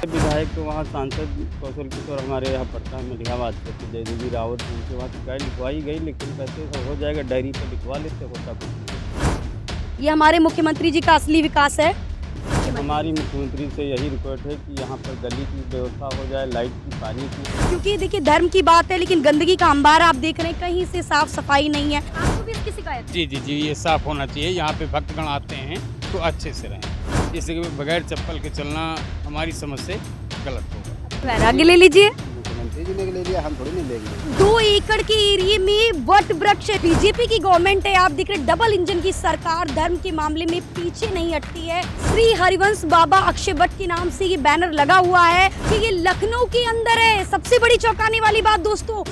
विधायक तो वहाँ सांसद कौशल किशोर हमारे यहाँ पड़ता है मलिहाबाद से जयदेवी रावत उनके वहाँ शिकायत लिखवाई गई, लेकिन पैसे तो हो जाएगा, डायरी पर लिखवा लेते, होता कुछ नहीं। ये हमारे मुख्यमंत्री जी का असली विकास है। हमारी मुख्यमंत्री से यही रिक्वेस्ट है कि यहाँ पर गली की व्यवस्था हो जाए, लाइट की, पानी की। क्योंकि देखिए धर्म की बात है, लेकिन गंदगी का अंबार आप देख रहे हैं, कहीं से साफ सफाई नहीं है। आपको भी इसकी शिकायत है? जी जी जी, ये साफ होना चाहिए। यहाँ पे भक्तगण आते हैं तो अच्छे से रहें। इसके बगैर चप्पल के चलना हमारी समझ से गलत होगा। आगे ले लीजिए। मुख्यमंत्री जी ने ले लिया, हम थोड़ी नहीं लेंगे। 2 एकड़ के एरिया में वट वृक्ष। बीजेपी की गवर्नमेंट है, आप देख रहे डबल इंजन की सरकार धर्म के मामले में पीछे नहीं हटती है। श्री हरिवंश बाबा अक्षय वट के नाम से ये बैनर लगा हुआ है कि ये लखनऊ के अंदर है। सबसे बड़ी चौंकाने वाली बात दोस्तों,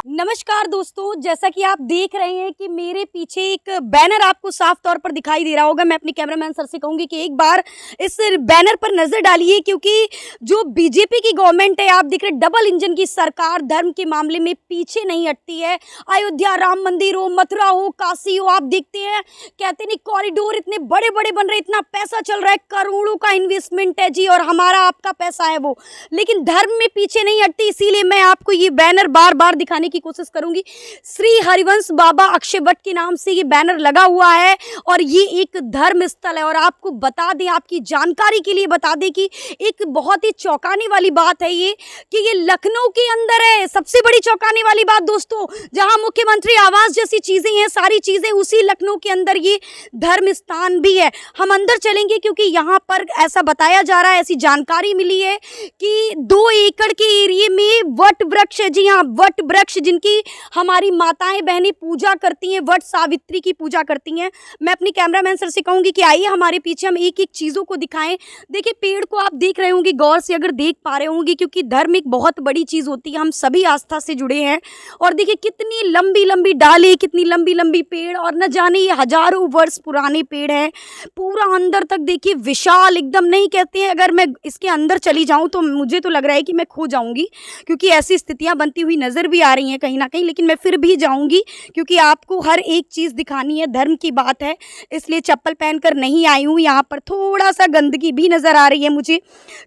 नमस्कार दोस्तों, जैसा कि आप देख रहे हैं कि मेरे पीछे एक बैनर आपको साफ तौर पर दिखाई दे रहा होगा। मैं अपने कैमरामैन सर से कहूंगी कि एक बार इस बैनर पर नजर डालिए, क्योंकि जो बीजेपी की गवर्नमेंट है, आप देख रहे डबल इंजन की सरकार धर्म के मामले में पीछे नहीं हटती है। अयोध्या राम मंदिर हो, मथुरा हो, काशी हो, आप देखते हैं, कहते नहीं कॉरिडोर इतने बड़े बड़े बन रहे, इतना पैसा चल रहा है, करोड़ों का इन्वेस्टमेंट है जी, और हमारा आपका पैसा है वो, लेकिन धर्म में पीछे नहीं हटती। इसीलिए मैं आपको ये बैनर बार बार दिखाने की कोशिश करूंगी। श्री हरिवंश बाबा अक्षय वट के नाम से ये बैनर लगा हुआ है और ये एक धर्म स्थल है। और आपको बता दें, आपकी जानकारी के लिए बता दें कि एक बहुत ही चौंकाने वाली बात है ये कि ये लखनऊ के अंदर है। सबसे बड़ी चौंकाने वाली बात दोस्तों, जहां मुख्यमंत्री आवास जैसी चीजें हैं, सारी चीजें उसी लखनऊ के अंदर ये धर्म स्थान भी है। हम अंदर चलेंगे क्योंकि यहाँ पर ऐसा बताया जा रहा है, ऐसी जानकारी मिली है कि 2 एकड़ के एरिया में वट वृक्ष है। जी हाँ, वट वृक्ष जिनकी हमारी माताएं बहनें पूजा करती हैं, वट सावित्री की पूजा करती हैं। मैं अपनी कैमरामैन सर से कहूंगी कि आइए हमारे पीछे हम एक एक चीज़ों को दिखाएं। देखिए पेड़ को आप देख रहे होंगे गौर से, अगर देख पा रहे होंगे, क्योंकि धर्म एक बहुत बड़ी चीज़ होती है, हम सभी आस्था से जुड़े हैं। और देखिए कितनी लंबी लंबी डालें, कितनी लंबी लंबी पेड़, और न जाने ये हजारों वर्ष पुराने पेड़ हैं। पूरा अंदर तक देखिए विशाल एकदम, नहीं कहते हैं, अगर मैं इसके अंदर चली जाऊँ तो मुझे तो लग रहा है कि मैं खो जाऊँगी, क्योंकि ऐसी स्थितियाँ बनती हुई नज़र भी आ रही हैं कहीं ना कहीं, लेकिन मैं फिर भी जाऊंगी क्योंकि आपको हर एक चीज़ दिखानी है। धर्म की बात है, इसलिए चप्पल पहनकर नहीं आई हूँ। यहाँ पर थोड़ा सा गंदगी भी नज़र आ रही है मुझे,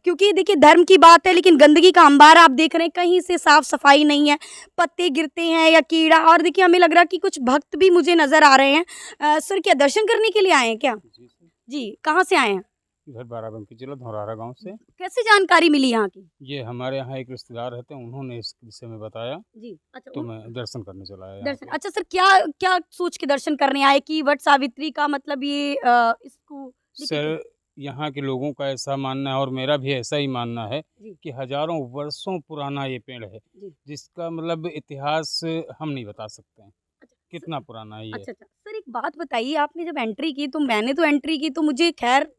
क्योंकि देखिए धर्म की बात है, लेकिन गंदगी का अंबार आप देख रहे हैं, कहीं से साफ सफाई नहीं है, पत्ते गिरते हैं या कीड़ा। और देखिए हमें लग रहा है कि कुछ भक्त भी मुझे नज़र आ रहे हैं। सर क्या दर्शन करने के लिए आए हैं क्या? जी, कहाँ से आए हैं? इधर बाराबंकी जिला धौरारा गांव से। कैसे जानकारी मिली यहाँ की? ये हमारे यहाँ एक रिश्तेदार रहते हैं, उन्होंने इस विषय में बताया, जी अच्छा, तो मैं दर्शन करने चला आया यहाँ दर्शन। पे। अच्छा सर, क्या क्या सोच के दर्शन करने आए कि वट सावित्री का मतलब ये इसको सर यहाँ के लोगों का ऐसा मानना है और मेरा भी ऐसा ही मानना है जी। कि हजारों वर्षों पुराना ये पेड़ है, जी। जिसका मतलब इतिहास हम नहीं बता सकते हैं अच्छा कितना पुराना है ये। अच्छा अच्छा सर, एक बात बताइए, आपने जब एंट्री की, तो मैंने तो एंट्री की, तो मुझे खैर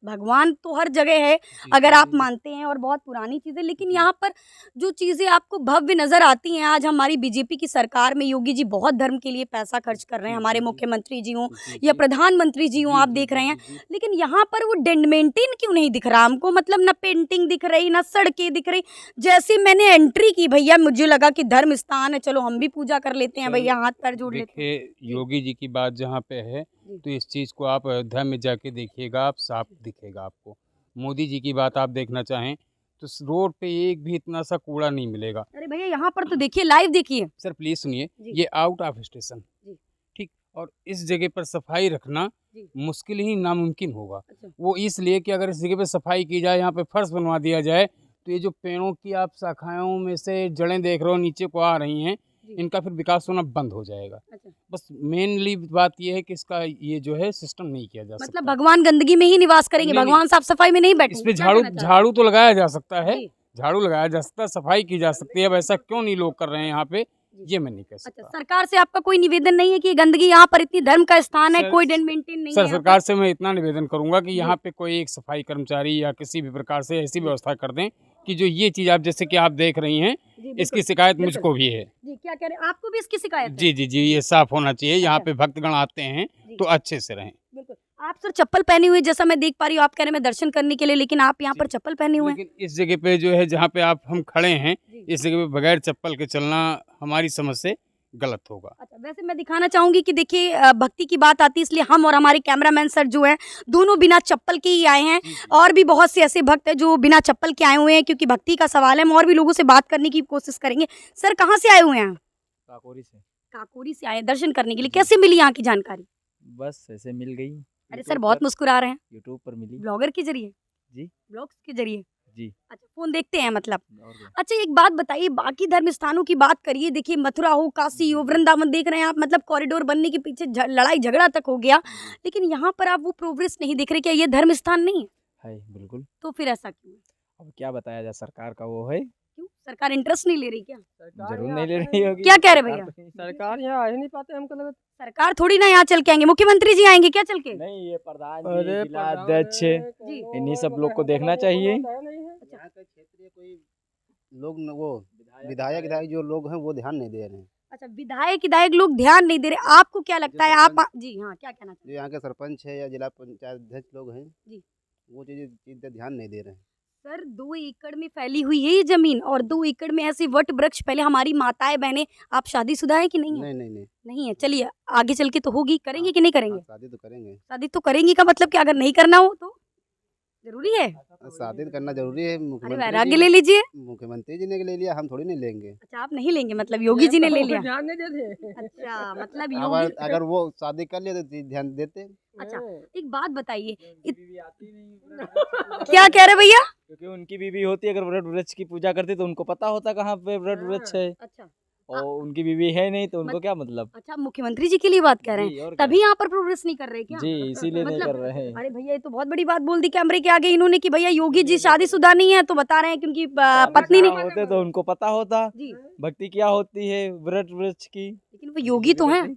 भगवान तो हर जगह है जी, अगर जी, आप जी। मानते हैं, और बहुत पुरानी चीज़ें, लेकिन जी। यहाँ पर जो चीज़ें आपको भव्य नज़र आती हैं, आज हमारी बीजेपी की सरकार में योगी जी बहुत धर्म के लिए पैसा खर्च कर रहे हैं, जी, हमारे जी, जी। मुख्यमंत्री जी हों जी, या जी। प्रधानमंत्री जी हों, जी, आप जी, देख जी, रहे हैं, जी, जी। लेकिन यहाँ पर वो मेंटेन क्यों नहीं दिख रहा हमको? मतलब ना पेंटिंग दिख रही, ना सड़कें दिख रही। जैसे मैंने एंट्री की भैया, मुझे लगा कि धर्म स्थान है, चलो हम भी पूजा कर लेते हैं सर, भैया, हाथ पैर जोड़ लेते हैं। देखिए योगी जी की बात जहाँ पे है, जी। तो इस चीज़ को आप अयोध्या में जाके देखिएगा, आप साफ दिखेगा आपको। मोदी जी की बात आप देखना चाहें तो रोड पे एक भी इतना सा कूड़ा नहीं मिलेगा। अरे भैया यहाँ पर तो देखिए, लाइव देखिए। सर प्लीज़ सुनिए, जी। ये आउट ऑफ स्टेशन, जी। ठीक, और इस जगह पर सफाई रखना जी। मुश्किल ही नामुमकिन होगा। अच्छा। वो इसलिए कि अगर इस जगह पे सफाई की जाए, यहाँ पे फर्श बनवा दिया जाए, तो ये जो पेड़ों की आप शाखाओं में से जड़ें देख रहे हो नीचे को आ रही हैं, जी। इनका फिर विकास होना बंद हो जाएगा। अच्छा। बस मेनली बात ये है कि इसका ये जो है सिस्टम नहीं किया जा मतलब सकता। भगवान गंदगी में ही निवास करेंगे, नहीं, नहीं। भगवान साफ सफाई में नहीं इस बैठेंगे? पे क्या झाड़ू कहना चाहते हैं? झाड़ू तो लगाया जा सकता है, जी। झाड़ू लगाया जा सकता है, सफाई की जा सकती है। अब ऐसा क्यों नहीं लोग कर रहे हैं यहाँ पे, ये मैं नहीं कह अच्छा, सकता। सरकार से आपका कोई निवेदन नहीं है कि ये गंदगी, यहाँ पर इतनी धर्म का स्थान है, सर- कोई मेंटेन नहीं सर है यहाँ सरकार से मैं इतना निवेदन करूंगा कि जी। यहाँ पे कोई एक सफाई कर्मचारी या किसी भी प्रकार से ऐसी व्यवस्था कर दें कि जो ये चीज़ आप जैसे कि आप देख रही हैं, पर? जी, बिल्कुल, इसकी शिकायत बिल्कुल। मुझको भी है। जी, क्या कह रहे हैं? आपको भी इसकी शिकायत है? जी जी जी, ये साफ होना चाहिए। यहाँ अच्छा। पे भक्तगण आते हैं जी। तो अच्छे से रहें। बिल्कुल। आप सर चप्पल पहने हुए, जैसा मैं देख पा रही हूँ, आप कह रहे हैं मैं दर्शन करने के लिए, लेकिन आप यहाँ जी। पर चप्पल पहने हुए हैं। लेकिन इस जगह पे जो है जहाँ पे आप हम खड़े हैं, जी। इस जगह पे बगैर चप्पल के चलना हमारी समझ से गलत होगा। अच्छा, वैसे मैं दिखाना चाहूंगी कि देखिए भक्ति की बात आती है, इसलिए हम और हमारे कैमरामैन सर जो हैं दोनों बिना चप्पल के ही आए हैं। और भी बहुत से ऐसे भक्त हैं जो बिना चप्पल के आए हुए हैं, क्योंकि भक्ति का सवाल है। हम और भी लोगों से बात करने की कोशिश करेंगे। सर कहाँ से आए हुए हैं? काकोरी से। काकोरी से आए हैं दर्शन करने के लिए। कैसे मिली यहाँ की जानकारी? बस ऐसे मिल गई। अरे सर बहुत मुस्कुरा रहे हैं। यूट्यूब पर मिली। ब्लॉगर के जरिए? जी। ब्लॉग्स के जरिए? जी। अच्छा, फोन देखते हैं मतलब। और क्या? अच्छा, एक बात बताइए, बाकी धर्म स्थानों की बात करिए, देखिए मथुरा हो, काशी हो, वृंदावन देख रहे हैं आप, मतलब कॉरिडोर बनने के पीछे लड़ाई झगड़ा तक हो गया, लेकिन यहाँ पर आप वो प्रोग्रेस नहीं देख रहे। क्या ये धर्म स्थान नहीं है? बिल्कुल। तो फिर ऐसा क्यों है? अब क्या बताया जाए, सरकार का वो है। क्यों सरकार इंटरेस्ट नहीं ले रही क्या? जरूर नहीं ले रही होगी। क्या कह रहे भैया? सरकार यहाँ आ ही नहीं पाते, हमको लगा। सरकार थोड़ी ना यहाँ चल के आएंगे, मुख्यमंत्री जी आएंगे क्या चल के? नहीं, ये प्रधान जी, अरे जिला अध्यक्ष, जी। इन्हीं सब लोग को देखना चाहिए। यहाँ का क्षेत्रीय कोई लोग वो विधायक जो लोग हैं वो ध्यान नहीं दे रहे हैं। अच्छा, विधायक लोग ध्यान नहीं दे रहे। आपको क्या लगता है? आप जी हाँ, क्या कहना जो यहाँ के सरपंच है या जिला पंचायत अध्यक्ष लोग हैं जी, वो चीज़ पे ध्यान नहीं दे रहे हैं। सर 2 एकड़ में फैली हुई है ये जमीन, और 2 एकड़ में ऐसे वट वृक्ष। पहले हमारी माताएं बहनें, आप शादीशुदा है कि नहीं है? नहीं नहीं नहीं। नहीं है। चलिए आगे चल के तो होगी, करेंगे कि नहीं करेंगे? शादी तो करेंगे। शादी तो करेंगी का मतलब कि अगर नहीं करना हो तो जरूरी है? शादी करना जरूरी है। अरे वैराग्य ले लीजिए। मुख्यमंत्री जी ने ले लिया, हम थोड़ी नहीं लेंगे। अच्छा, आप नहीं लेंगे, मतलब योगी जी ने ले लिया। ध्यान नहीं देते। अच्छा, मतलब अब योगी। अगर वो शादी कर लिया तो ध्यान देते। अच्छा, एक बात बताइए, क्या कह रहे भैया? क्योंकि उनकी बीवी होती है, अगर वृक्ष वृक्ष की पूजा करती तो उनको पता होता कहाँ पे वृक्ष वृक्ष है। अच्छा और उनकी बीवी है नहीं तो उनको क्या मतलब। अच्छा, मुख्यमंत्री जी के लिए बात कर रहे जी, हैं, और क्या? तभी यहाँ पर प्रोग्रेस नहीं कर रहे क्या? जी, इसीलिए नहीं मतलब- कर रहे हैं। अरे भैया, ये तो बहुत बड़ी बात बोल दी कैमरे के आगे इन्होंने कि भैया योगी जी शादीशुदा नहीं है, तो बता रहे हैं क्योंकि पत्नी नहीं। होते तो उनको पता होता जी, भक्ति क्या होती है वृक्ष वृक्ष की। लेकिन वो योगी तो हैं।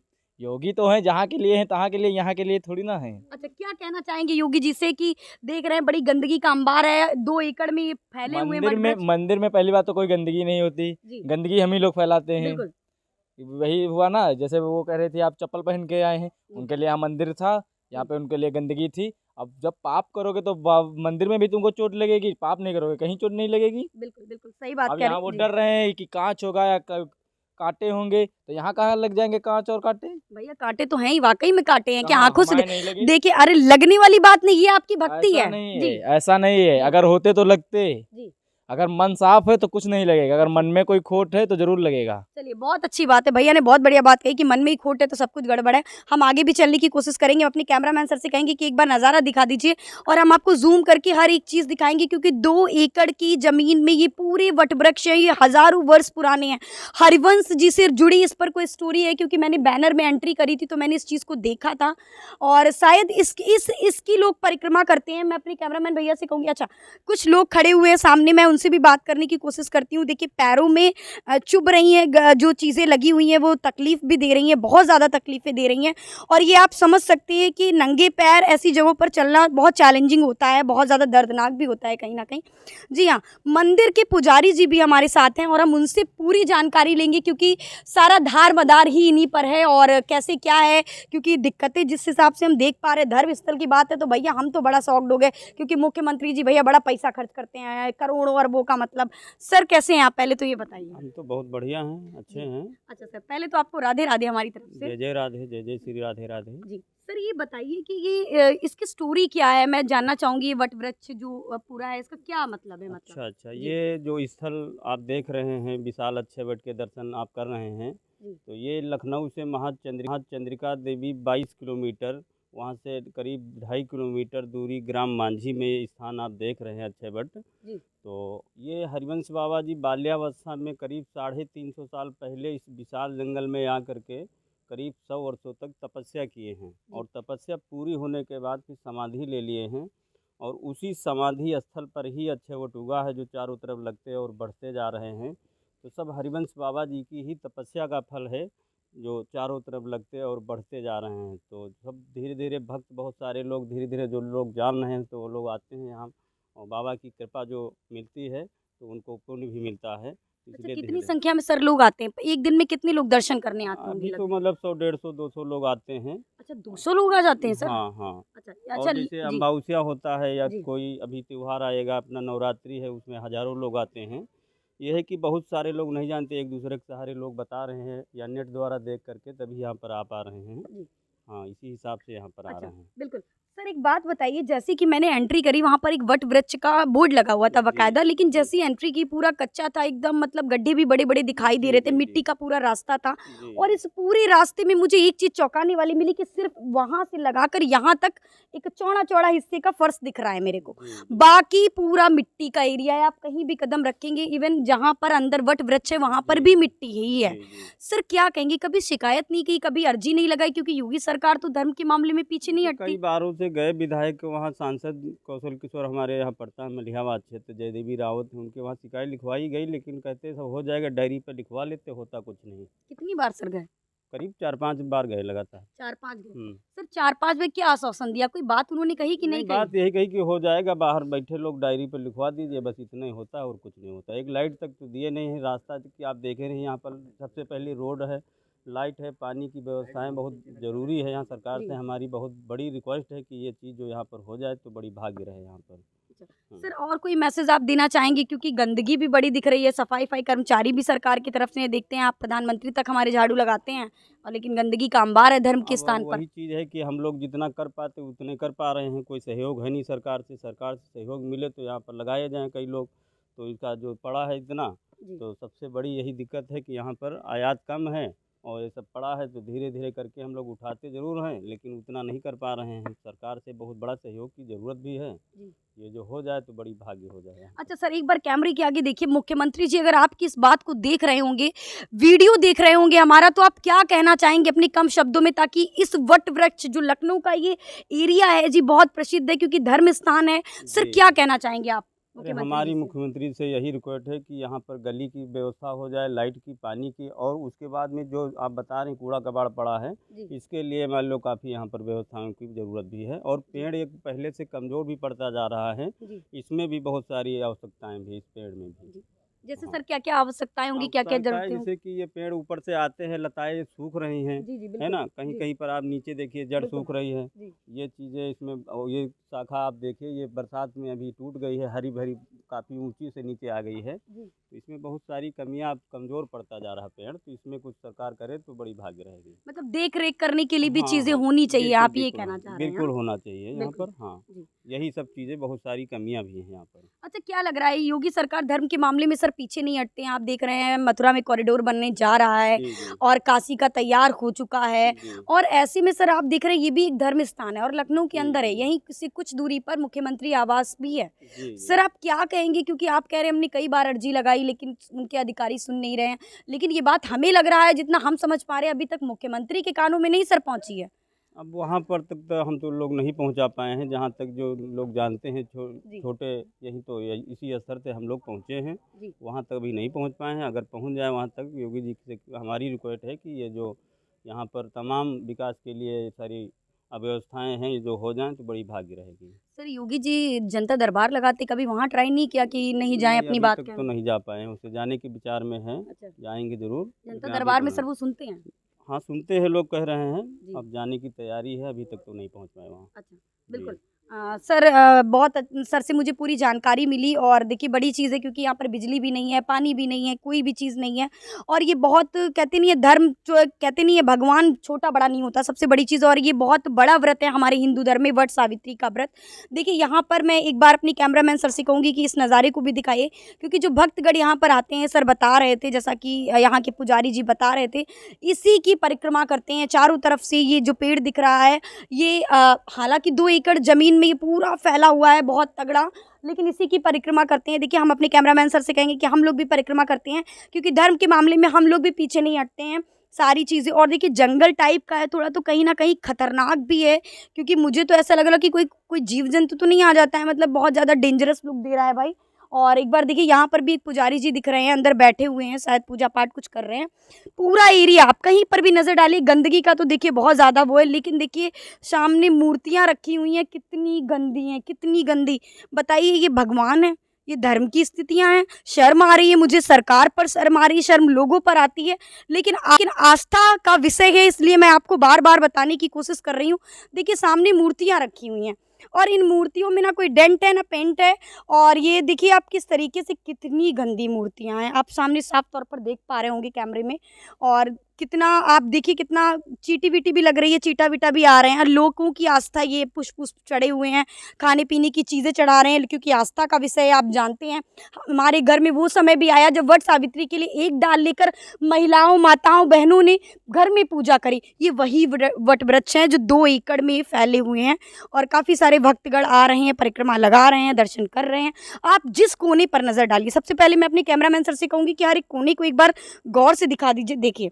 योगी तो हैं, जहाँ के लिए हैं तहाँ के लिए, यहाँ के लिए थोड़ी ना है। अच्छा, क्या कहना चाहेंगे योगी जी से कि देख रहे हैं बड़ी गंदगी का अंबार है, 2 एकड़ में ये फैले हुए मंदिर में पहली बात तो कोई गंदगी नहीं होती। जी, गंदगी हम ही लोग फैलाते हैं। बिल्कुल। वही हुआ ना, जैसे वो कह रहे थे आप चप्पल पहन के आए हैं, उनके लिए यहाँ मंदिर था, यहाँ पे उनके लिए गंदगी थी। अब जब पाप करोगे तो मंदिर में भी तुमको चोट लगेगी, पाप नहीं करोगे कहीं चोट नहीं लगेगी। बिल्कुल बिल्कुल सही बात अब कह यहाँ रहे वो हैं। डर रहे हैं कि कांच होगा या कांटे होंगे, तो यहाँ कहाँ लग जाएंगे कांच और कांटे। भैया कांटे तो हैं ही, वाकई में कांटे हैं, क्या कहाँ, आंखों से हमारे नहीं लगे। देखिए। अरे लगने वाली बात नहीं, ये आपकी भक्ति ऐसा है। नहीं जी, है, ऐसा नहीं है। अगर होते तो लगते। जी। अगर मन साफ है तो कुछ नहीं लगेगा, अगर मन में कोई खोट है तो जरूर लगेगा। चलिए, बहुत अच्छी बात है, भैया ने बहुत बढ़िया बात कही कि मन में ही खोट है तो सब कुछ गड़बड़ है। हम आगे भी चलने की कोशिश करेंगे। अपने कैमरामैन सर से कहेंगे कि एक बार नज़ारा दिखा दीजिए, और हम आपको जूम करके हर एक चीज़ दिखाएंगे, क्योंकि 2 एकड़ की ज़मीन में ये पूरे वटवृक्ष हैं, ये हज़ारों वर्ष पुराने हैं। हरिवंश जी से जुड़ी इस पर कोई स्टोरी है, क्योंकि मैंने बैनर में एंट्री करी थी तो मैंने इस चीज़ को देखा था, और शायद इसकी लोग परिक्रमा करते हैं। मैं अपने कैमरामैन भैया से कहूँगी। अच्छा, कुछ लोग खड़े हुए हैं सामने, मैं उनसे भी बात करने की कोशिश करती हूँ। देखिए पैरों में चुभ रही हैं, जो चीज़ें लगी हुई हैं वो तकलीफ भी दे रही हैं, बहुत ज़्यादा तकलीफ़ें दे रही हैं। और ये आप समझ सकते हैं कि नंगे पैर ऐसी जगहों पर चलना बहुत चैलेंजिंग होता है, बहुत ज़्यादा दर्दनाक भी होता है कहीं ना कहीं। जी हाँ, मंदिर के पुजारी जी भी हमारे साथ हैं और हम उनसे पूरी जानकारी लेंगे, क्योंकि सारा धार मदार ही इन्हीं पर है। और कैसे क्या है, क्योंकि दिक्कतें जिस हिसाब से हम देख पा रहे, धर्म स्थल की बात है तो भैया हम तो बड़ा शौक हो गए, क्योंकि मुख्यमंत्री जी भैया बड़ा पैसा खर्च करते हैं, करोड़ों अरबों का। मतलब सर कैसे हैं आप, पहले तो ये बताइए। हम तो बहुत बढ़िया हैं, अच्छे हैं। अच्छा सर, पहले तो आपको राधे राधे हमारी तरफ से। जय जय राधे, जय जय श्री राधे राधे। जी सर, ये बताइए कि ये इसकी स्टोरी क्या है, मैं जानना चाहूंगी। ये वट वृक्ष जो पूरा है, इसका क्या मतलब है? मतलब अच्छा, जी। ये जो स्थल आप देख रहे हैं, विशाल अच्छे वट के दर्शन आप कर रहे हैं, जी। तो ये लखनऊ से महाचंद्रिका देवी 22 किलोमीटर, वहाँ से करीब 2.5 किलोमीटर दूरी ग्राम मांझी में ये स्थान आप देख रहे हैं, अच्छे वट। जी। तो ये हरिवंश बाबा जी बाल्यावस्था में करीब 350 साल पहले इस विशाल जंगल में आ करके करीब 100 वर्षों तक तपस्या किए हैं, और तपस्या पूरी होने के बाद फिर समाधि ले लिए हैं, और उसी समाधि स्थल पर ही अच्छे वट उगा है जो चारों तरफ लगते और बढ़ते जा रहे हैं। तो सब हरिवंश बाबा जी की ही तपस्या का फल है जो चारों तरफ लगते और बढ़ते जा रहे हैं। तो सब धीरे धीरे भक्त, बहुत सारे लोग धीरे धीरे जो लोग जान रहे हैं तो वो लोग आते हैं यहाँ, और बाबा की कृपा जो मिलती है तो उनको पुण्य भी मिलता है। अच्छा, इसलिए कितनी धीरे संख्या में सर लोग आते हैं? एक दिन में कितने लोग दर्शन करने आते अभी होंगे तो लगभग? मतलब 100, 150, 200 लोग आते हैं। अच्छा, 200 लोग आ जाते हैं सर? हाँ हाँ। अच्छा और अच्छा। जैसे जी अमावस्या होता है या जी। कोई अभी त्यौहार आएगा, अपना नवरात्रि है, उसमें हज़ारों लोग आते हैं। ये है कि बहुत सारे लोग नहीं जानते, एक दूसरे के सहारे लोग बता रहे हैं या नेट द्वारा देख करके तभी यहाँ पर आ पा रहे हैं। जी। हाँ, इसी हिसाब से यहाँ पर आ अच्छा, रहे हैं। बिल्कुल। सर एक बात बताइए, जैसे कि मैंने एंट्री करी वहाँ पर एक वट वृक्ष का बोर्ड लगा हुआ था जी, बाकायदा, लेकिन जी। जैसी एंट्री की पूरा कच्चा था एकदम, मतलब गड्ढे भी बड़े-बड़े दिखाई दे जी, रहे थे, जी, मिट्टी जी। का पूरा रास्ता था। जी, और इस पूरे रास्ते में मुझे एक चीज़ चौंकाने वाली मिली कि सिर्फ वहाँ से लगाकर यहाँ तक एक चौड़ा-चौड़ा हिस्से का फर्श दिख रहा है मेरे को। जी, जी। बाकी पूरा मिट्टी का एरिया है, आप कहीं भी कदम रखेंगे, इवन जहाँ पर अंदर वट वृक्ष है वहाँ पर जी, भी जी। मिट्टी ही है। जी, जी। सर क्या कहेंगे, कभी शिकायत नहीं की, कभी अर्जी नहीं लगाई, क्योंकि योगी सरकार तो धर्म के मामले में पीछे नहीं कई हटती। बारों से गए विधायक वहाँ, सांसद कौशल किशोर हमारे यहाँ पड़ता है मलिहाबाद क्षेत्र, जयदेवी रावत हैं, उनके वहाँ शिकायत लिखवाई गई, लेकिन कहते सब हो जाएगा, डायरी पे लिखवा लेते, होता कुछ नहीं। कितनी बार सर गए? करीब 4-5 बार गए लगातार। 4-5 गए। हुँ। सर 4-5 में क्या आश्वासन दिया? कोई बात उन्होंने कही कि नहीं बात कही? यही कही कि हो जाएगा, बाहर बैठे लोग डायरी पे लिखवा दीजिए, बस इतना ही होता है और कुछ नहीं होता। एक लाइट तक तो दिए नहीं है, रास्ता कि आप देखे नहीं, यहाँ पर सबसे पहले रोड है, लाइट है, पानी की व्यवस्थाएँ बहुत ज़रूरी है। यहाँ सरकार जी। से हमारी बहुत बड़ी रिक्वेस्ट है कि ये चीज़ जो यहाँ पर हो जाए तो बड़ी भाग्य रहे यहाँ पर। सर और कोई मैसेज आप देना चाहेंगे, क्योंकि गंदगी भी बड़ी दिख रही है, सफाई कर्मचारी भी सरकार की तरफ से देखते हैं, आप प्रधानमंत्री तक हमारे झाड़ू लगाते हैं, और लेकिन गंदगी का अंबार है धर्म के अब स्थान पर। वही चीज़ है कि हम लोग जितना कर पाते उतने कर पा रहे हैं, कोई सहयोग है नहीं सरकार से सहयोग मिले तो यहाँ पर लगाए जाएँ कई लोग, तो इसका जो पड़ा है इतना, जी। तो सबसे बड़ी यही दिक्कत है कि यहाँ पर आयात कम है और ये सब पड़ा है, तो धीरे-धीरे करके हम लोग उठाते ज़रूर हैं, लेकिन उतना नहीं कर पा रहे हैं। सरकार से बहुत बड़ा सहयोग की ज़रूरत भी है। जी। ये जो हो जाए तो बड़ी भाग्य हो जाए। अच्छा सर, एक बार कैमरे के आगे देखिए, मुख्यमंत्री जी अगर आपकी इस बात को देख रहे होंगे, वीडियो देख रहे होंगे हमारा, तो आप क्या कहना चाहेंगे अपने कम शब्दों में, ताकि इस वट वृक्ष जो लखनऊ का ये एरिया है जी, बहुत प्रसिद्ध है क्योंकि धर्म स्थान है। सर जी, क्या जी। कहना चाहेंगे आप अरे मुख्यमंत्री हमारी जी से? मुख्यमंत्री से यही रिक्वेस्ट है कि यहाँ पर गली की व्यवस्था हो जाए, लाइट की, पानी की, और उसके बाद में जो आप बता रहे हैं कूड़ा कबाड़ पड़ा है, जी। इसके लिए मान लो काफ़ी यहाँ पर व्यवस्थाओं की ज़रूरत भी है, और पेड़ एक पहले से कमज़ोर भी पड़ता जा रहा है, जी। इसमें भी बहुत सारी आवश्यकताएं भी इस पेड़ में भी। जी। जैसे हाँ। सर क्या-क्या आवश्यकताएं होंगी, क्या-क्या आवश्यकता है जरूरतें होंगी? जैसे कि ये पेड़ ऊपर से आते हैं, लताएं सूख रही हैं, जी, जी, है बिल्कुल। ना, कहीं जी। कहीं पर आप नीचे देखिए जड़ बिल्कुल। सूख रही है, जी। ये चीज़ें इसमें, और ये शाखा आप देखिए ये बरसात में अभी टूट गई है, हरी भरी काफ़ी ऊंची से नीचे आ गई है, जी। तो इसमें बहुत सारी कमियां, कमज़ोर पड़ता जा रहा है पेड़, तो इसमें कुछ सरकार करे तो बड़ी भाग्य रहेगी। मतलब देख-रेख करने के लिए भी हाँ, चीज़ें हाँ, होनी चाहिए, बिल्कुल, आप ये बिल्कुल, कहना चाह रहे हैं, बिल्कुल हाँ? होना चाहिए यहाँ बिल्कुल। पर। हाँ, जी। यही सब चीज़ें, बहुत सारी कमियां भी हैं यहाँ पर। अच्छा क्या लग रहा है, योगी सरकार धर्म के मामले में सर पीछे नहीं हटते हैं? आप देख रहे हैं मथुरा में कॉरिडोर बनने जा रहा है, जी, जी, और काशी का तैयार हो चुका है, जी, और ऐसे में सर आप देख रहे हैं ये भी एक धर्म स्थान है और लखनऊ के जी, अंदर है, जी। यहीं से कुछ दूरी पर मुख्यमंत्री आवास भी है। जी, सर आप क्या कहेंगे, क्योंकि आप कह रहे हैं हमने कई बार अर्जी लगाई लेकिन उनके अधिकारी सुन नहीं रहे हैं, लेकिन ये बात हमें लग रहा है, जितना हम समझ पा रहे हैं, अभी तक मुख्यमंत्री के कानों में नहीं सर पहुंची है। अब वहाँ पर तक तो हम तो लोग नहीं पहुँचा पाए हैं, जहाँ तक जो लोग जानते हैं जी। छोटे, यही तो इसी स्तर से हम लोग पहुँचे हैं, जी। वहाँ तक अभी नहीं पहुँच पाए हैं। अगर पहुँच जाए वहाँ तक, योगी जी से हमारी रिक्वेस्ट है कि ये जो यहाँ पर तमाम विकास के लिए सारी अव्यवस्थाएं हैं, ये जो हो जाएं तो बड़ी भाग्य रहेगी। सर योगी जी जनता दरबार लगाते, कभी वहाँ ट्राई नहीं किया कि नहीं जाएं नहीं, अपनी अभी बात तक तो कहने? नहीं जा पाए हैं, उसे जाने के विचार में हैं, अच्छा, जाएंगे ज़रूर। जनता लेकिन दरबार अभी में तो सर नहीं। वो सुनते हैं? हाँ, सुनते हैं, लोग कह रहे हैं, जी। अब जाने की तैयारी है, अभी तक तो नहीं पहुँच पाए वहाँ। अच्छा, बिल्कुल। जी। सर बहुत सर से मुझे पूरी जानकारी मिली, और देखिए बड़ी चीज़ है क्योंकि यहाँ पर बिजली भी नहीं है, पानी भी नहीं है, कोई भी चीज़ नहीं है, और ये बहुत कहते नहीं है धर्म, जो कहते नहीं है भगवान छोटा बड़ा नहीं होता, सबसे बड़ी चीज़, और ये बहुत बड़ा व्रत है हमारे हिंदू धर्म में, वट सावित्री का व्रत। देखिए यहाँ पर मैं एक बार अपनी कैमरामैन सर से कहूँगी कि इस नज़ारे को भी दिखाइए, क्योंकि जो भक्तगण यहाँ पर आते हैं, सर बता रहे थे, जैसा कि यहाँ के पुजारी जी बता रहे थे, इसी की परिक्रमा करते हैं चारों तरफ से। ये जो पेड़ दिख रहा है, ये हालांकि 2 एकड़ ज़मीन में ये पूरा फैला हुआ है, बहुत तगड़ा, लेकिन इसी की परिक्रमा करते हैं। देखिए हम अपने कैमरामैन सर से कहेंगे कि हम लोग भी परिक्रमा करते हैं, क्योंकि धर्म के मामले में हम लोग भी पीछे नहीं हटते हैं, सारी चीज़ें। और देखिए जंगल टाइप का है थोड़ा, तो कहीं ना कहीं खतरनाक भी है, क्योंकि मुझे तो ऐसा लग रहा है कि कोई जीव जंतु तो नहीं आ जाता है, मतलब बहुत ज़्यादा डेंजरस लुक दे रहा है भाई। और एक बार देखिए यहाँ पर भी एक पुजारी जी दिख रहे हैं, अंदर बैठे हुए हैं, शायद पूजा पाठ कुछ कर रहे हैं। पूरा एरिया आप कहीं पर भी नज़र डालिए, गंदगी का तो देखिए बहुत ज़्यादा वो है, लेकिन देखिए सामने मूर्तियाँ रखी हुई हैं, कितनी गंदी हैं, कितनी गंदी। बताइए ये भगवान है, ये धर्म की स्थितियाँ हैं। शर्म आ रही है मुझे, सरकार पर शर्म आ रही है, शर्म लोगों पर आती है, लेकिन आस्था का विषय है, इसलिए मैं आपको बार बार बताने की कोशिश कर रही हूँ। देखिए सामने मूर्तियाँ रखी हुई हैं, और इन मूर्तियों में ना कोई डेंट है ना पेंट है। और ये देखिए आप किस तरीके से कितनी गंदी मूर्तियां हैं, आप सामने साफ तौर पर देख पा रहे होंगे कैमरे में। और कितना आप देखिए कितना चीटी वीटी भी लग रही है, चीटा वीटा भी आ रहे हैं। और लोगों की आस्था, ये पुष्प पुष्प चढ़े हुए हैं, खाने पीने की चीज़ें चढ़ा रहे हैं, क्योंकि आस्था का विषय है, आप जानते हैं। हमारे घर में वो समय भी आया जब वट सावित्री के लिए एक डाल लेकर महिलाओं, माताओं, बहनों ने घर में पूजा करी। ये वही वट वृक्ष हैं जो 2 एकड़ में फैले हुए हैं। और काफ़ी सारे भक्तगण आ रहे हैं, परिक्रमा लगा रहे हैं, दर्शन कर रहे हैं। आप जिस कोने पर नज़र डालिए, सबसे पहले मैं अपने कैमरामैन सर से कहूँगी कि हर एक कोने को एक बार गौर से दिखा दीजिए। देखिए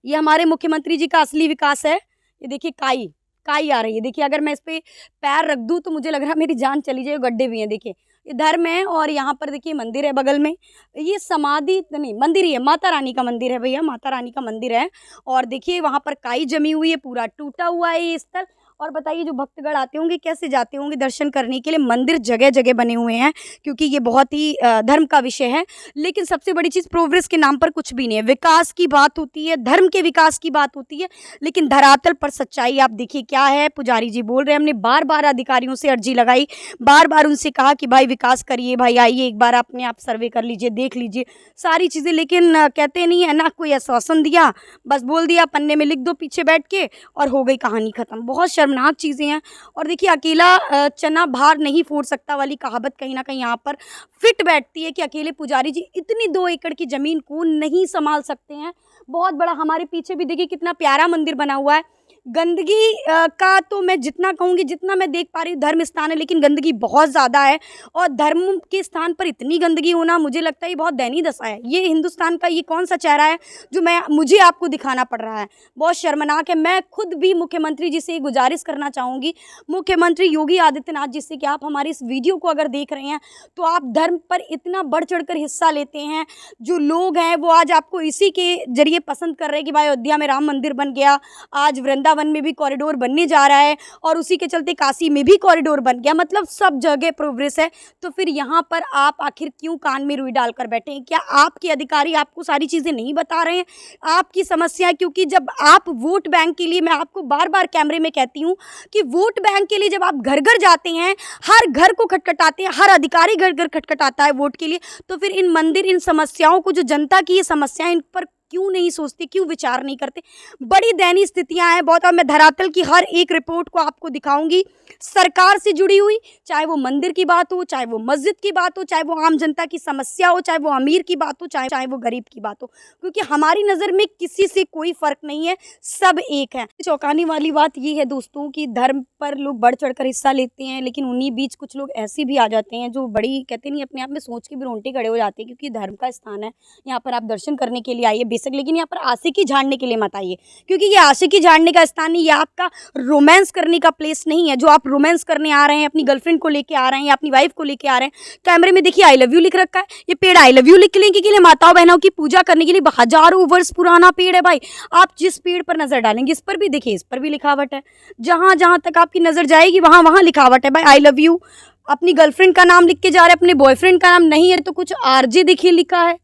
ये हमारे मुख्यमंत्री जी का असली विकास है। ये देखिए काई काई आ रही है। देखिए अगर मैं इस पे पैर रख दूँ तो मुझे लग रहा है मेरी जान चली जाए। गड्ढे भी हैं, देखिए ये धर्म है। और यहाँ पर देखिए मंदिर है बगल में, ये समाधि नहीं मंदिर ही है, माता रानी का मंदिर है भैया, माता रानी का मंदिर है। और देखिए वहाँ पर काई जमी हुई है, पूरा टूटा हुआ है ये स्थल। और बताइए जो भक्तगण आते होंगे कैसे जाते होंगे दर्शन करने के लिए। मंदिर जगह जगह बने हुए हैं क्योंकि ये बहुत ही धर्म का विषय है। लेकिन सबसे बड़ी चीज़ प्रोग्रेस के नाम पर कुछ भी नहीं है। विकास की बात होती है, धर्म के विकास की बात होती है, लेकिन धरातल पर सच्चाई आप देखिए क्या है। पुजारी जी बोल रहे हैं, हमने बार बार अधिकारियों से अर्जी लगाई, बार बार उनसे कहा कि भाई विकास करिए, भाई आइए एक बार अपने आप सर्वे कर लीजिए, देख लीजिए सारी चीज़ें। लेकिन कहते नहीं है ना, कोई आश्वासन दिया, बस बोल दिया पन्ने में लिख दो पीछे बैठ के और हो गई कहानी ख़त्म। बहुत शर्मनाक चीज़ें हैं। और देखिए अकेला चना भार नहीं फोड़ सकता वाली कहावत कहीं ना कहीं यहाँ पर फिट बैठती है कि अकेले पुजारी जी इतनी 2 एकड़ की ज़मीन को नहीं संभाल सकते हैं। बहुत बड़ा हमारे पीछे भी देखिए कितना प्यारा मंदिर बना हुआ है। गंदगी का तो मैं जितना कहूँगी, जितना मैं देख पा रही हूँ धर्म स्थान है, लेकिन गंदगी बहुत ज़्यादा है। और धर्म के स्थान पर इतनी गंदगी होना मुझे लगता है ये बहुत दयनीय दशा है। ये हिंदुस्तान का ये कौन सा चेहरा है जो मुझे आपको दिखाना पड़ रहा है। बहुत शर्मनाक है। मैं खुद भी मुख्यमंत्री जी से गुजारिश करना चाहूँगी, मुख्यमंत्री योगी आदित्यनाथ जी से, कि आप हमारी इस वीडियो को अगर देख रहे हैं तो आप धर्म पर इतना बढ़ चढ़ कर हिस्सा लेते हैं। जो लोग हैं वो आज आपको इसी के जरिए पसंद कर रहे हैं कि भाई अयोध्या में राम मंदिर बन गया, आज वृंदावन में भी कॉरिडोर बनने जा रहा है, और उसी के चलते काशी में भी कॉरिडोर बन गया, मतलब सब जगह प्रोग्रेस है। तो फिर यहाँ पर आप आखिर क्यों कान में रुई डालकर बैठे हैं? क्या आपके अधिकारी आपको सारी चीज़ें नहीं बता रहे हैं आपकी समस्या? क्योंकि जब आप वोट बैंक के लिए, मैं आपको बार बार कैमरे में कहती हूँ कि वोट बैंक के लिए जब आप घर घर जाते हैं, हर घर को खटखटाते हैं, हर अधिकारी घर घर खटखटाता है वोट के लिए, तो फिर इन मंदिर, इन समस्याओं को, जो जनता की ये समस्याएं, इन पर क्यों नहीं सोचते, क्यों विचार नहीं करते? बड़ी दयनीय स्थितियां हैं बहुत। और मैं धरातल की हर एक रिपोर्ट को आपको दिखाऊंगी, सरकार से जुड़ी हुई, चाहे वो मंदिर की बात हो, चाहे वो मस्जिद की बात हो, चाहे वो आम जनता की समस्या हो, चाहे वो अमीर की बात हो, चाहे वो गरीब की बात हो, क्योंकि हमारी नज़र में किसी से कोई फ़र्क नहीं है, सब एक है। चौंकाने वाली बात ये है दोस्तों कि धर्म पर लोग बढ़ चढ़कर हिस्सा लेते हैं, लेकिन उन्हीं बीच कुछ लोग ऐसे भी आ जाते हैं जो बड़ी, कहते नहीं, अपने आप में सोच के भी रोंगटे खड़े हो जाते हैं, क्योंकि धर्म का स्थान है, यहाँ पर आप दर्शन करने के लिए आइए बेशक, लेकिन यहाँ पर आशिकी झाड़ने के लिए मत आइए, क्योंकि ये आशिकी झाड़ने का स्थान नहीं, ये आपका रोमांस करने का प्लेस नहीं है। जो आप रोमांस करने आ रहे हैं, अपनी गर्लफ्रेंड को लेके आ रहे हैं या अपनी वाइफ को लेके आ रहे हैं, कैमरे में देखिए आई लव यू लिख रखा है। ये पेड़ आई लव यू लिखने के लिए, माताओं बहनों की पूजा करने के लिए, हजारों वर्ष पुराना पेड़ है भाई। आप जिस पेड़ पर नजर डालेंगे, इस पर भी देखिए, इस पर भी लिखावट है, जहां जहां तक आपकी नजर जाएगी वहां वहां लिखावट है भाई, आई लव यू। अपनी गर्लफ्रेंड का नाम लिख के जा रहे हैं, अपने बॉयफ्रेंड का नाम नहीं है तो कुछ आरजे देखिए लिखा है,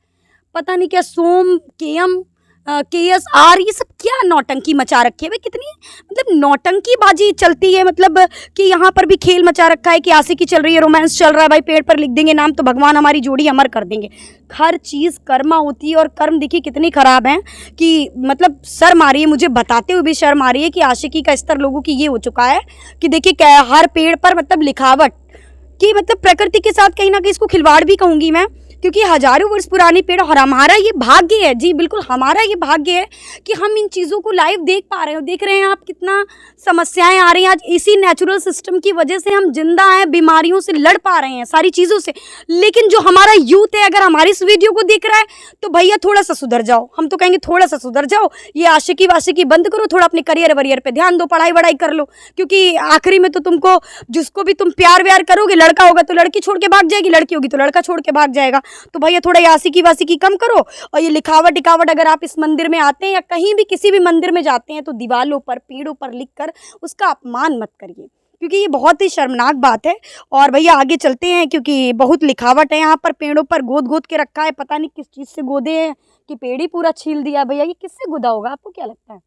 पता नहीं क्या, सोम केएम KSR, ये सब क्या नौटंकी मचा रखी है भाई? कितनी मतलब नौटंकी बाजी चलती है, मतलब कि यहाँ पर भी खेल मचा रखा है कि आशिकी चल रही है, रोमांस चल रहा है भाई, पेड़ पर लिख देंगे नाम तो भगवान हमारी जोड़ी अमर कर देंगे। हर चीज़ कर्मा होती है, और कर्म देखिए कितनी ख़राब है कि मतलब शर्म आ रही है, मुझे बताते हुए भी शर्म आ रही है कि आशिकी का स्तर लोगों की ये हो चुका है कि देखिए हर पेड़ पर मतलब लिखावट कि मतलब प्रकृति के साथ कहीं ना कहीं इसको खिलवाड़ भी कहूँगी मैं, क्योंकि हजारों वर्ष पुराने पेड़, और हमारा ये भाग्य है जी, बिल्कुल हमारा ये भाग्य है कि हम इन चीज़ों को लाइव देख पा रहे हो। देख रहे हैं आप कितना समस्याएं आ रही हैं, आज इसी नेचुरल सिस्टम की वजह से हम जिंदा हैं, बीमारियों से लड़ पा रहे हैं, सारी चीज़ों से। लेकिन जो हमारा यूथ है, अगर हमारी इस वीडियो को देख रहा है तो भैया थोड़ा सा सुधर जाओ, हम तो कहेंगे थोड़ा सा सुधर जाओ, ये आशिकी वाशिकी बंद करो, थोड़ा अपने करियर वरियर पे ध्यान दो, पढ़ाई वढ़ाई कर लो, क्योंकि आखिरी में तो तुमको, जिसको भी तुम प्यार व्यार करोगे, लड़का होगा तो लड़की छोड़ के भाग जाएगी, लड़की होगी तो लड़का छोड़ के भाग जाएगा। तो भैया थोड़ा ये आशिकी वाशिकी कम करो, और ये लिखावट टिकावट, अगर आप इस मंदिर में आते हैं या कहीं भी किसी भी मंदिर में जाते हैं तो दीवालों पर, पेड़ों पर लिखकर उसका अपमान मत करिए, क्योंकि ये बहुत ही शर्मनाक बात है। और भैया आगे चलते हैं, क्योंकि बहुत लिखावट है यहाँ पर, पेड़ों पर गोद गोद के रखा है, पता नहीं किस चीज़ से गोदे हैं कि पेड़ ही पूरा छील दिया। भैया ये किससे गोदा होगा, आपको क्या लगता है?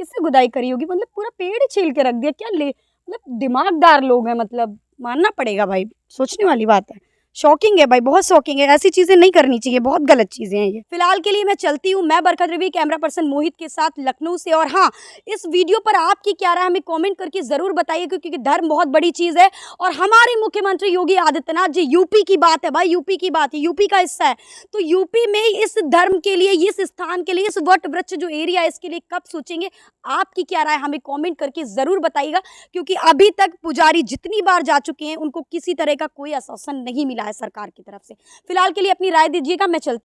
किससे गुदाई करी होगी? मतलब पूरा पेड़ ही छील के रख दिया, क्या ले मतलब दिमागदार लोग हैं, मतलब मानना पड़ेगा भाई, सोचने वाली बात है। शॉकिंग है भाई, बहुत शॉकिंग है, ऐसी चीजें नहीं करनी चाहिए, बहुत गलत चीजें हैं ये। फिलहाल के लिए मैं चलती हूँ, मैं बरकत रवि, कैमरा पर्सन मोहित के साथ लखनऊ से। और हाँ, इस वीडियो पर आपकी क्या राय हमें कमेंट करके जरूर बताइए, क्योंकि धर्म बहुत बड़ी चीज है। और हमारे मुख्यमंत्री योगी आदित्यनाथ जी, यूपी की बात है भाई, यूपी की बात है, यूपी का हिस्सा है, तो यूपी में इस धर्म के लिए, इस स्थान के लिए, इस वट वृक्ष जो एरिया है इसके लिए कब सोचेंगे? आपकी क्या राय हमें कमेंट करके जरूर बताइएगा, क्योंकि अभी तक पुजारी जितनी बार जा चुके हैं उनको किसी तरह का कोई आश्वासन नहीं मिला है सरकार की तरफ से। फिलहाल के लिए अपनी राय दीजिएगा, मैं चलती